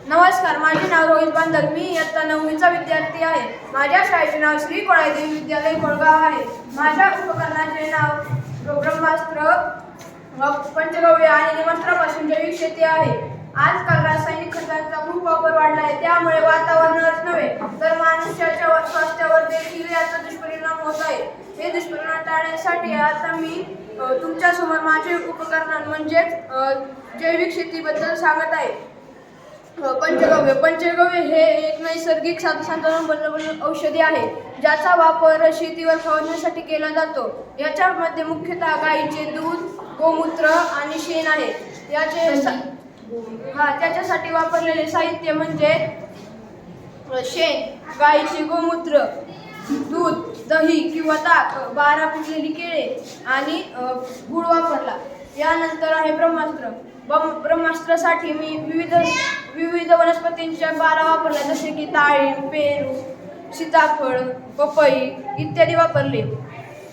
नमस्कार, माझे नाव रोहित बांदल. मी इयत्ता 9वीचा विद्यार्थी आहे. माझ्या शाळेचे नाव श्री कोळाईदेवी विद्यालय कोळगाव आहे. माझ्या उपकरणाचे नाव ब्रह्मास्त्र, पंचगव्य आणि निमंत्रणापासून जैविक शेती आहे. आजकाल रासायनिक खतांचा खूप वापर वाढला आहे. त्यामुळे वातावरणावरच नव्हे तर मनुष्याच्या स्वास्थ्यावर देखील याचा दुष्परिणाम होत आहे. हे दुष्परिणाम टाळण्यासाठी आता मी तुमच्यासमोर माझे उपकरण म्हणजेच जैविक शेतीबद्दल सांगत आहे. पंचगव्य हे एक नैसर्गिक साधन बनवलेले औषधी आहे, ज्याचा वापर शेतीवर फवारण्यासाठी केला जातो. याच्यामध्ये मुख्यतः गाईचे दूध, गोमूत्र आणि शेण आहे. त्याच्यासाठी वापरलेले साहित्य म्हणजे शेण, गाईचे गोमूत्र, दूध, दही किंवा ताक, 12 पिकलेली केळे आणि गुळ वापरला. यानंतर आहे ब्रह्मास्त्र. ब्रह्मास्त्रासाठी मी विविध वनस्पतींच्या 12 वापरल्या, जसे की डाळिंब, पेरू, सीताफळ, पपई इत्यादी वापरले.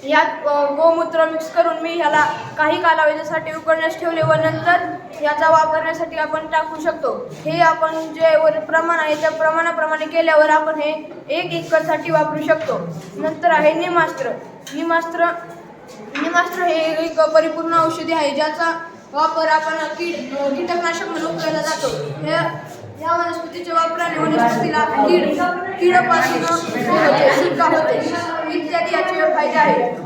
यात गोमूत्र मिक्स करून मी ह्याला काही कालावधीसाठी उकळण्यास ठेवले व नंतर याचा वापरण्यासाठी आपण टाकू शकतो. हे आपण जे प्रमाण आहे त्या प्रमाणाप्रमाणे केल्यावर आपण हे 1 एकरसाठी वापरू शकतो. नंतर आहे निमास्त्र. निमास्त्र हे एक परिपूर्ण औषधी आहे, ज्याचा वापर आपण कीटकनाशक म्हणून केला जातो. या वनस्पतीच्या वापराने वनस्पतीला कीडपासून सुटका होते इत्यादी याचे फायदे आहेत.